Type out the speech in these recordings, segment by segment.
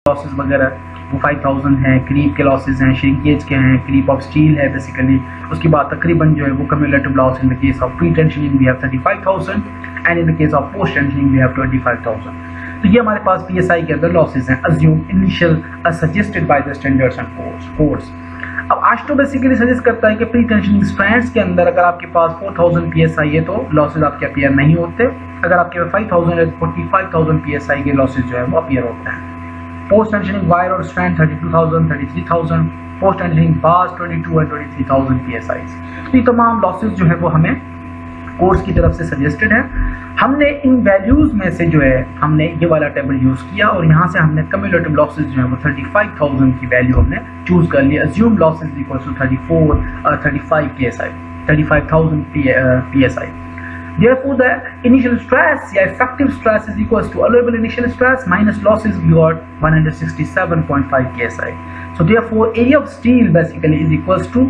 Losses वगैरह वो 5000 हैं, क्रीप के लॉसेस हैं, श्रिंकेज के हैं, क्रीप ऑफ स्टील है बेसिकली। उसके बाद तकरीबन जो है वो cumulative loss in the case of pre tensioning we have 35000 and in the case of post tensioning we have 25000। तो ये हमारे पास पीएसआई के अंदर लॉसेस हैं assume initial suggested by the standards and codes. अब आस्टो बेसिकली सजेस्ट करता है कि प्री टेंशनिंग स्ट्रैंड्स के अंदर अगर आपके पास 4000 पीएसआई है तो लॉसेज आपके अपीयर नहीं होते, अगर आपके पास 5000 है 45000 पीएसआई के लॉसेज जो है वो अपीयर होते हैं। पोस्ट टेंशनिंग वायर और स्ट्रैंड 32000 33000, पोस्ट टेंशनिंग बार्स 22 और 23000 पीएसआई। तो ये तमाम लॉसेज जो है वो हमें कोर्स की तरफ से सजेस्टेड है। हमने इन वैल्यूज में से जो है हमने ये वाला टेबल यूज किया और यहाँ से हमने कम्युलेटिव लॉसेज जो है वो 35000 की वैल्यू हमने चूज कर लिया। Assume losses equal to 35 PSI 35000 PSI. Therefore, the initial stress, yeah, effective stress is equals to allowable initial stress minus losses. We got 167.5 psi. So, therefore, area of steel basically is equals to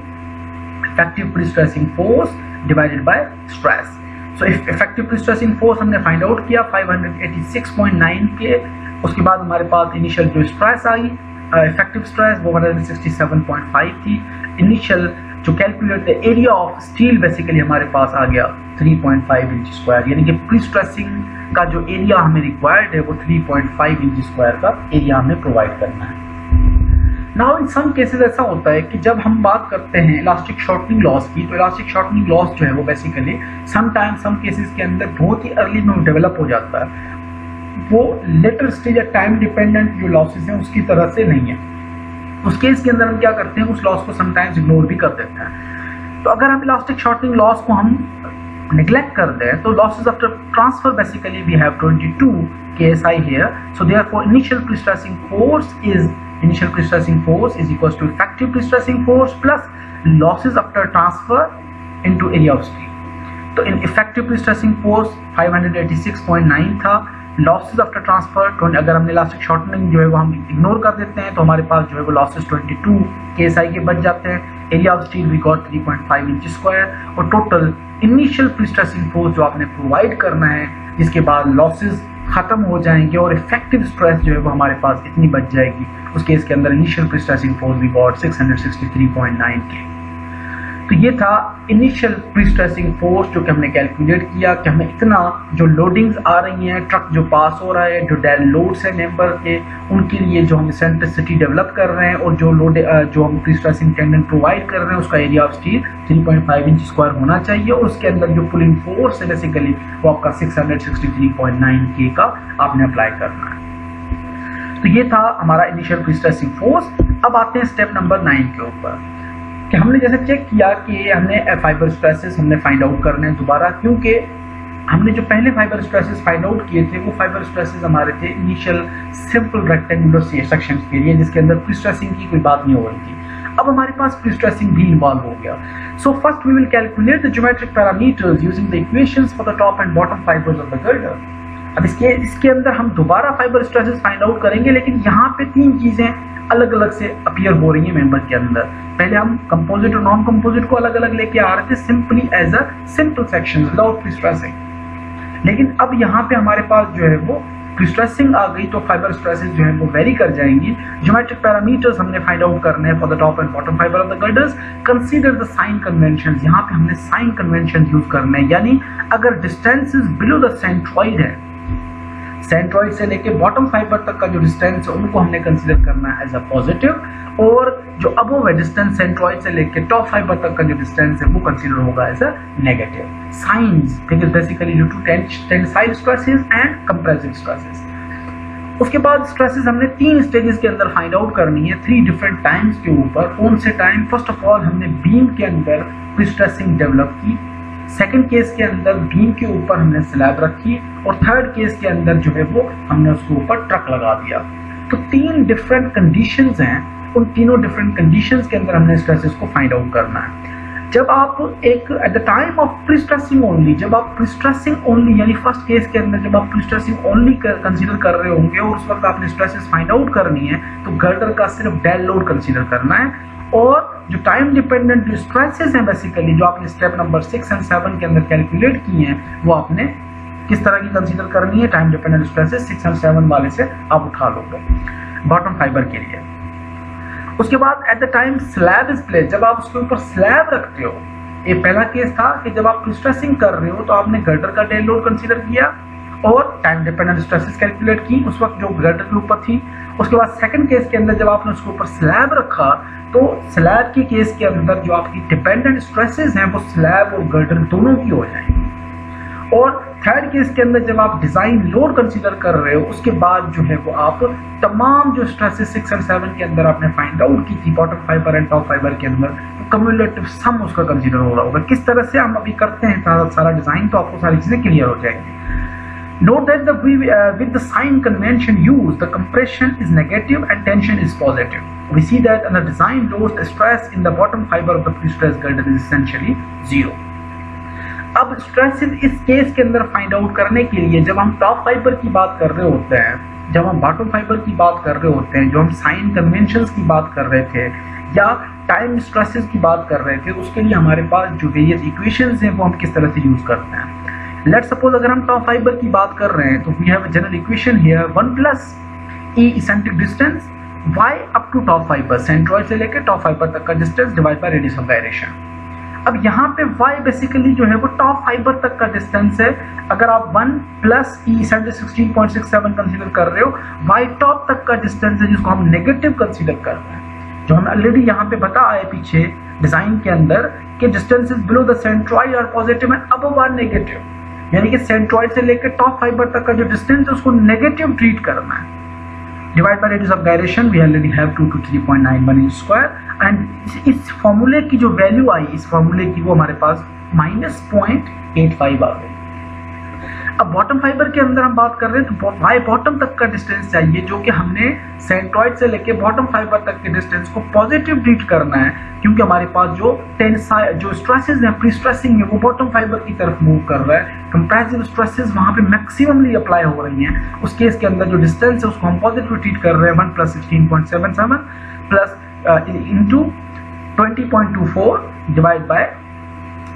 effective pre-stressing force divided by stress. So, if effective pre-stressing force हमने find out किया 586.9 के, उसके बाद हमारे पास initial जो stress आई, effective stress वो 167.5 थी। initial जो calculate the area of steel basically हमारे पास आ गया 3.5 इंच स्क्वायर, यानी कि प्री स्ट्रेसिंग का जो एरिया हमें रिक्वायर्ड है वो 3.5 इंच स्क्वायर का एरिया हमें प्रोवाइड करना है। नाउ इन सम केसेस ऐसा होता है कि जब हम बात करते हैं इलास्टिक शॉर्टनिंग लॉस की, तो इलास्टिक शॉर्टनिंग लॉस जो है वो बेसिकली सम केसेस के अंदर बहुत ही अर्ली में डेवलप हो जाता है। वो लेटर स्टेज या टाइम डिपेंडेंट जो लॉसेस हैं उसकी तरह से नहीं है। उस केस के अंदर हम क्या करते हैं, उस लॉस को समटाइम्स इग्नोर भी कर देते हैं। तो अगर हम इलास्टिक शॉर्टनिंग लॉस को हम नेग्लेक्ट कर दें तो losses after transfer basically we have 22 KSI here. So therefore initial prestressing force is equals to effective prestressing force plus losses after transfer into area of steel. तो इन effective prestressing force 586.9 था, losses after transfer अगर हमने elastic shortening जो है वो हम ignore कर देते हैं तो हमारे पास जो है वो लॉसेस 22 KSI के बच जाते हैं। Area of steel we got 3.5 inch square और टोटल इनिशियल प्री-स्ट्रेसिंग फोर्स जो आपने प्रोवाइड करना है जिसके बाद लॉसेस खत्म हो जाएंगे और इफेक्टिव स्ट्रेस जो है वो हमारे पास इतनी बच जाएगी। उस केस के अंदर initial prestressing force we got 663.9 K। तो ये था इनिशियल प्री-स्ट्रेसिंग फोर्स जो कि हमने कैलकुलेट किया कि हमें इतना जो लोडिंग्स आ रही हैं, ट्रक जो पास हो रहा है, जो डेड लोड्स है मेंबर के, उनके लिए जो हम इसेंट्रिसिटी डेवलप कर रहे हैं और जो हम प्री-स्ट्रेसिंग टेंडेंट प्रोवाइड कर रहे हैं उसका area of steel 3.5 inch square होना चाहिए और उसके अंदर जो पुलिंग फोर्स है बेसिकली वो आपका 663.9 K का आपने अप्लाई करना है। तो ये था हमारा इनिशियल प्री-स्ट्रेसिंग फोर्स। अब आते हैं स्टेप नंबर 9 के ऊपर कि हमने जैसे चेक किया कि हमने फाइबर स्ट्रेसेस हमने फाइंड आउट करने हैं दोबारा, क्योंकि हमने जो पहले फाइबर स्ट्रेसेस फाइंड आउट किए थे वो फाइबर स्ट्रेसेस हमारे थे इनिशियल सिंपल रेक्टेंगुलर सेक्शंस के लिए जिसके अंदर प्री-स्ट्रेसिंग की कोई बात नहीं हो रही थी। अब हमारे पास प्री-स्ट्रेसिंग भी इन्वॉल्व हो गया। So first we will calculate the geometric parameters using the equations for the top and bottom fibres of the girder. अब इसके अंदर हम दोबारा फाइबर स्ट्रेसेस फाइंड आउट करेंगे, लेकिन यहाँ पे तीन चीजें अलग अलग से अपीयर हो रही है मेंबर के अंदर। पहले हम कंपोजिट और नॉन कंपोजिट को अलग अलग लेके आ रहे थे simply as a simple section without prestressing, लेकिन अब यहाँ पे हमारे पास जो है वो प्री-स्ट्रेसिंग आ गई तो फाइबर स्ट्रेसेस जो है वो वेरी कर जाएंगी। ज्योमेट्रिक पैरामीटर्स हमने फाइंड आउट करने हैं for the top and bottom fibre of the girders. Consider the sign convention, यहाँ पे हमने साइन कन्वेंशन यूज करने हैं, यानी अगर डिस्टेंसेस बिलो द सेंट्रॉइड है, सेंट्रॉइड से लेके बॉटम फाइबर तक का जो डिस्टेंस है उनको हमने कंसीडर करना है एज अ पॉजिटिव, और जो अबव है डिस्टेंस सेंट्रॉइड से लेके टॉप फाइबर तक का जो डिस्टेंस है वो कंसीडर होगा as a negative. Signs basically due to tensile stresses and compressive stresses. उसके बाद स्ट्रेसेस हमने 3 स्टेजेस के अंदर फाइंड आउट करनी है 3 डिफरेंट टाइम्स के ऊपर। कौन से टाइम? फर्स्ट ऑफ ऑल हमने बीम के अंदर प्री-स्ट्रेसिंग डेवलप की, सेकंड केस के अंदर बीम के ऊपर हमने स्लैब रखी और थर्ड केस के अंदर जो है वो हमने उसके ऊपर ट्रक लगा दिया। तो 3 डिफरेंट कंडीशंस हैं, उन तीनों डिफरेंट कंडीशंस के अंदर हमने स्ट्रेसेस को फाइंड आउट करना है। जब आप एक at the time of pre-stressing only, जब आप प्री-स्ट्रेसिंग ओनली यानी फर्स्ट केस के अंदर जब आप प्री-स्ट्रेसिंग ओनली कंसीडर कर रहे होंगे और उस वक्त आपने स्ट्रेसेस फाइंड आउट करनी है तो गर्डर का सिर्फ डेड लोड कंसीडर करना है, और जो टाइम डिपेंडेंट जो स्ट्रेसेस हैं बेसिकली जो आपने स्टेप नंबर 6 और 7 के अंदर कैलकुलेट किए हैं वो आपने किस तरह की कंसीडर करनी है, टाइम डिपेंडेंट स्ट्रेसेस 6 और 7 वाले से आप उठा लोगे। बॉटम फाइबर के लिए। उसके बाद at the time slab is placed, जब आप उसके ऊपर स्लैब रखते हो, ये पहला केस था कि जब आप प्रीस्ट्रेसिंग कर रहे हो तो आपने गर्डर का डेड लोड कंसीडर किया और टाइम डिपेंडेंट स्ट्रेसेस कैलकुलेट की उस वक्त जो गर्डर के ऊपर थी। उसके बाद सेकंड केस के अंदर जब आपने उसके ऊपर स्लैब रखा तो स्लैब के केस के अंदर जो आपकी डिपेंडेंट स्ट्रेसेस हैं वो स्लैब और गर्डर दोनों की हो जाएंगी। और थर्ड केस के अंदर जब आप डिजाइन लोड कंसीडर कर रहे हो उसके बाद जो है वो आप तमाम जो स्ट्रेसेस 6 और 7 के अंदर आपने फाइंड आउट की थी bottom fibre and top fibre के अंदर, तो कम्युलेटिव सम उसका कंसीडर हो रहा होगा। किस तरह से हम अभी करते हैं सारा डिजाइन, तो आपको सारी चीजें क्लियर हो जाएंगी। Note that with the sign convention used, the compression is negative and tension is positive. We see that on the design loads, the stress in the bottom fiber of the pre-stressed girder is essentially zero. अब stresses इस case के अंदर find out करने के लिए जब हम top fibre की बात कर रहे होते हैं, जब हम बॉटम फाइबर की बात कर रहे होते हैं, जो हम साइन कन्वेंशंस की बात कर रहे थे या टाइम स्ट्रेसेस की बात कर रहे थे, उसके लिए हमारे पास जो वेरियस इक्वेशंस हैं वो हम किस तरह से यूज करते हैं। लेट्स सपोज अगर हम टॉप फाइबर की बात कर रहे हैं तो we have a general equation here 1 plus e eccentric distance y up to top fibre, centroid से लेकर टॉप फाइबर तक का distance divide by radius of gyration. अब यहाँ पे y बेसिकली जो है वो टॉप फाइबर तक का डिस्टेंस है। अगर आप 1 प्लस ई इसेंट्रिक 16.67 कंसीडर कर रहे हो, y टॉप तक का डिस्टेंस है जिसको हम नेगेटिव कंसीडर कर रहे हैं, जो हमें ऑलरेडी यहाँ पे बताया है पीछे डिजाइन के अंदर कि distances below the centroid are positive and above are negative, यानी कि सेंट्रॉइड से लेकर टॉप फाइबर तक का जो डिस्टेंस है उसको नेगेटिव ट्रीट करना है। Divide by radius of gyration we already have 223.91 inch square and इस फॉर्मूले की जो वैल्यू आई, इस फॉर्मूले की वो हमारे पास -0.85 आ गई। अब बॉटम फाइबर के अंदर हम बात कर रहे हैं तो वाई बॉटम तक का डिस्टेंस चाहिए, जो कि हमने सेंट्रॉइड से लेके बॉटम फाइबर तक के डिस्टेंस को पॉजिटिव ट्रीट करना है, क्योंकि हमारे पास जो स्ट्रेसेस हैं प्री स्ट्रेसिंग में वो बॉटम फाइबर की तरफ मूव कर रहा है। कंप्रेसिव स्ट्रेसेस वहां पे मैक्सिममली अप्लाई हो रही हैं, उस केस के अंदर जो डिस्टेंस है उसको हम पॉजिटिव ट्रीट कर रहे हैं। 1 plus 16.77 plus into 20.24 divide by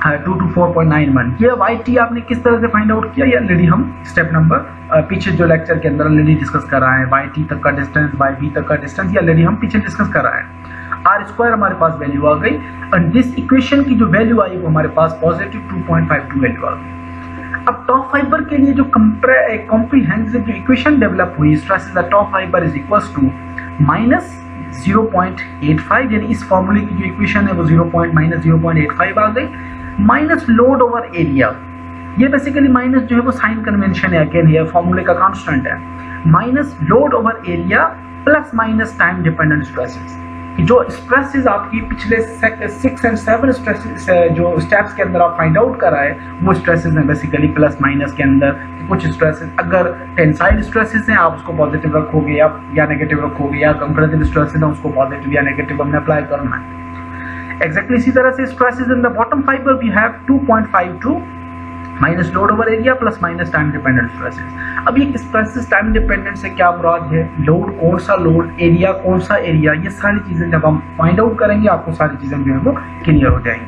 224.91। ये YT आपने किस तरह से फाइंड आउट किया, ये ऑलरेडी हम स्टेप नंबर पीछे जो लेक्चर के अंदर ऑलरेडी डिस्कस कर रहे हैं। YT तक का डिस्टेंस, YB तक का डिस्टेंस, ये ऑलरेडी हम पीछे डिस्कस कर रहे हैं। R स्क्वायर हमारे पास वैल्यू आ गई और दिस इक्वेशन की जो वैल्यू आई वो हमारे पास पॉजिटिव 2.52 वैल्यू आ गई। अब टॉप फाइबर के लिए जो कॉम्प्रिहेंसिव जो इक्वेशन डेवलप हुई, stress in the top fibre is equals to -0.85, यानी इस फॉर्मूले की जो इक्वेशन है वो -0.85 आ गई, माइनस लोड ओवर एरिया। ये बेसिकली माइनस जो है वो साइन कन्वेंशन है, अगेन ये फॉर्मूले का कांस्टेंट है, minus load over area plus minus time dependent stresses. जो स्ट्रेसेस आपकी पिछले 6 और 7 स्ट्रेसेस जो स्टेप्स के अंदर आप फाइंड आउट कराए वो स्ट्रेसेस हैं बेसिकली प्लस माइनस के अंदर। कुछ स्ट्रेसेस अगर टेंसाइल स्ट्रेसेस हैं आप उसको पॉजिटिव रखोगे या नेगेटिव रखोगे, या कंप्रेसिव स्ट्रेसेस हैं उसको पॉजिटिव या नेगेटिव हमने अप्लाई करना है। Exactly इसी तरह से stresses in the bottom fibre we have 2.52 minus load over area plus minus time dependent stresses. अब ये स्ट्रेसेस टाइम डिपेंडेंट से क्या मुराद है, लोड कौन सा लोड, एरिया कौन सा एरिया, ये सारी चीजें जब हम फाइंड आउट करेंगे आपको सारी चीजें जो है वो क्लियर हो जाएंगी।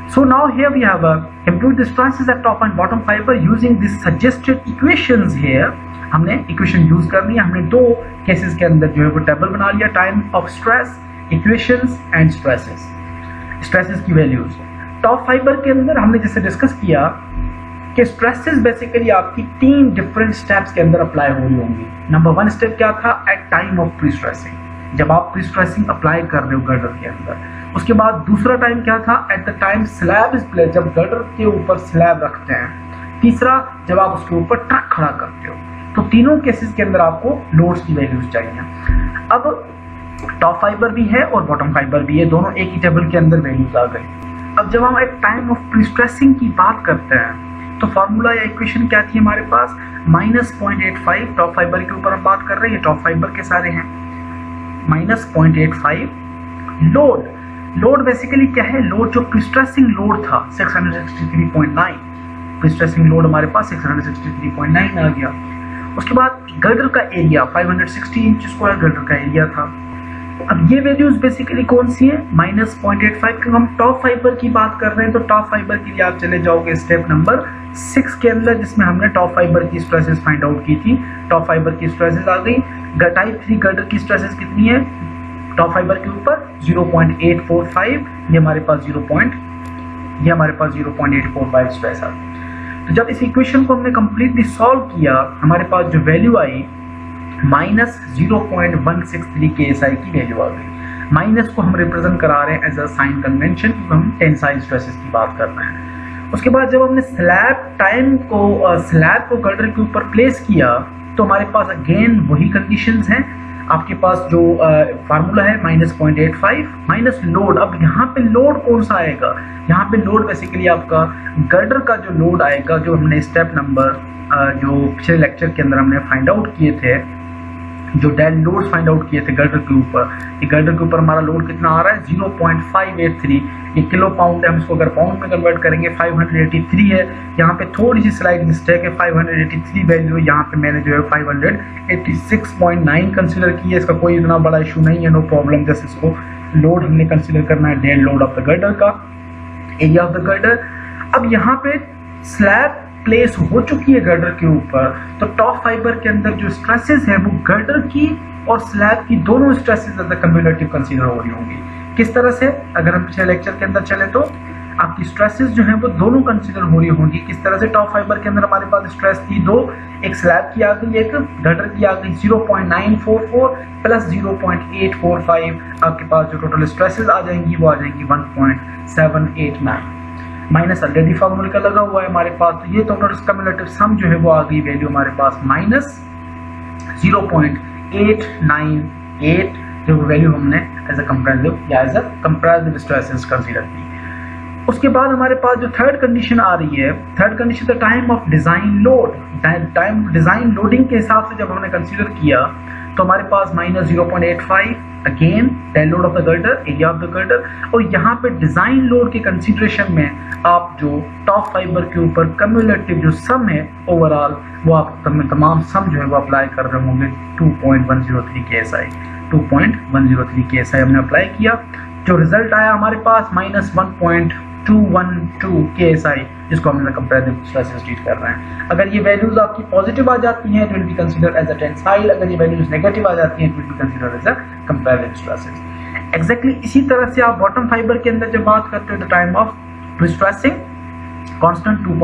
So now here we have compute the stresses at top and bottom fibre using this suggested equations. Here हमने इक्वेशन यूज कर लिया, हमने दो केसेस के अंदर जो है वो टेबल बना लिया, time of stress, equations and stresses की वैल्यूज। टॉप फाइबर के अंदर हमने जैसे डिस्कस किया कि स्ट्रेसेस बेसिकली आपकी 3 डिफरेंट स्टेप्स के अंदर अप्लाई हो रही होंगी। नंबर 1 स्टेप क्या था, at time of pre stressing, जब आप प्री स्ट्रेसिंग अप्लाई कर रहे हो गर्डर के अंदर। उसके बाद दूसरा टाइम क्या था, at the time slab is placed, जब गर्डर के ऊपर स्लैब रखते हैं। तीसरा, जब आप उसके ऊपर ट्रक खड़ा करते हो। तो तीनों केसेस के अंदर आपको लोड्स की वैल्यूज चाहिए। अब टॉप फाइबर भी है और बॉटम फाइबर भी है, दोनों एक ही टेबल के अंदर वैल्यूज आ गई। अब जब हम at time of pre stressing की बात करते हैं तो फॉर्मूला या इक्वेशन क्या थी हमारे पास, -0.85 टॉप फाइबर के ऊपर हम बात कर रहे हैं, टॉप फाइबर के सारे हैं, -0.85 लोड बेसिकली क्या है, लोड जो प्री स्ट्रेसिंग लोड था 663.9, प्री स्ट्रेसिंग लोड हमारे पास 663.9 आ गया। उसके बाद गर्डर का एरिया 560 इंच स्क्वायर गर्डर का एरिया था। अब ये वैल्यूज बेसिकली कौन सी है, -0.85, क्योंकि हम टॉप फाइबर की बात कर रहे हैं तो टॉप फाइबर के लिए आप चले जाओगे स्टेप नंबर 6 के अंदर, जिसमें हमने टॉप फाइबर की स्ट्रेसेस फाइंड आउट की थी। टॉप फाइबर की स्ट्रेसेस आ गई टाइप 3 गर्डर की स्ट्रेसेस कितनी है टॉप फाइबर के ऊपर 0.845, ये हमारे पास 0.845 स्ट्रेस है। तो जब इस इक्वेशन को हमने कंप्लीटली सॉल्व किया हमारे पास जो वैल्यू आई -0.163 KSI की वैल्यू आ गई। माइनस को हम रिप्रेजेंट करा रहे हैं एज अ साइन कन्वेंशन, क्योंकि हम टेंसाइल स्ट्रेसेस की बात कर रहे हैं। उसके बाद जब हमने स्लैब को गर्डर के ऊपर प्लेस किया तो हमारे पास अगेन वही कंडीशंस हैं। आपके पास जो फार्मूला है -0.85 माइनस लोड। अब यहाँ पे लोड कौन सा आएगा, यहाँ पे लोड बेसिकली आपका गर्डर का जो लोड आएगा, जो हमने स्टेप नंबर जो पिछले लेक्चर के अंदर हमने फाइंड आउट किए थे, जो डेड लोड्स फाइंड आउट किए थे गर्डर के ऊपर। ये गर्डर के ऊपर हमारा लोड कितना आ रहा है 0.583, ये किलो पाउंड है, हम इसको अगर पाउंड में कन्वर्ट करेंगे 583 है। यहाँ पे थोड़ी सी स्लाइड मिस्टेक है, 583 वैल्यू, यहाँ पे मैंने जो है 586.9 कंसिडर की है। इसका कोई इतना बड़ा इशू नहीं है, नो प्रॉब्लम। जैसे इसको लोड हमने कंसिडर करना है dead load of the girder का, एरिया ऑफ द गर्डर। अब यहाँ पे स्लैब प्लेस हो चुकी है गर्डर के ऊपर, तो टॉप फाइबर के अंदर जो स्ट्रेसेस है वो गर्डर की और स्लैब की दोनों stresses as a cumulative consider हो रही होंगी। किस तरह से, अगर हम पिछले लेक्चर के अंदर चले तो आपकी स्ट्रेसेस जो है वो दोनों कंसीडर हो रही होंगी। किस तरह से, टॉप फाइबर के अंदर हमारे पास स्ट्रेस थी दो, एक स्लैब की आ गई, एक गर्डर की आ गई। 0.944 प्लस 0.845 आपके पास जो टोटल स्ट्रेसेस आ जाएंगी वो आ जाएंगी 1.789 माइनस ऑलरेडी फार्मूले का लगा हुआ है हमारे पास। तो ये टोटल कम्युलेटिव सम जो है वो आ गई वैल्यू हमारे पास -0.898, जो वैल्यू हमने एज अ कंपैरेटिव या as a comparative stresses consider की। उसके बाद हमारे पास जो थर्ड कंडीशन आ रही है, third condition the time of design load. Time design loading के हिसाब से जब हमने कंसीडर किया तो हमारे पास -0.85 again dead load of the girder, area of the girder. और यहाँ पे डिजाइन लोड के कंसीडरेशन में आप जो टॉप फाइबर के ऊपर कम्युलेटिव जो सम है ओवरऑल, वो आप तमाम सम जो है वो अप्लाई कर रहे होंगे 2.103 KSI। 2.103 KSI हमने अप्लाई किया, जो रिजल्ट आया हमारे पास -1.212 KSI, जिसको हमने कंपैरेटिव स्ट्रेसेस ट्रीट कर रहे हैं। अगर ये वैल्यूज आपकी पॉजिटिव आ जाती हैं तो will be considered as a tensile, अगर ये वैल्यूज नेगेटिव आ जाती हैं तो will be considered as a comparative stresses. Exactly इसी तरह से आप बॉटम फाइबर के अंदर जब बात करते हो the time of prestressing constant 2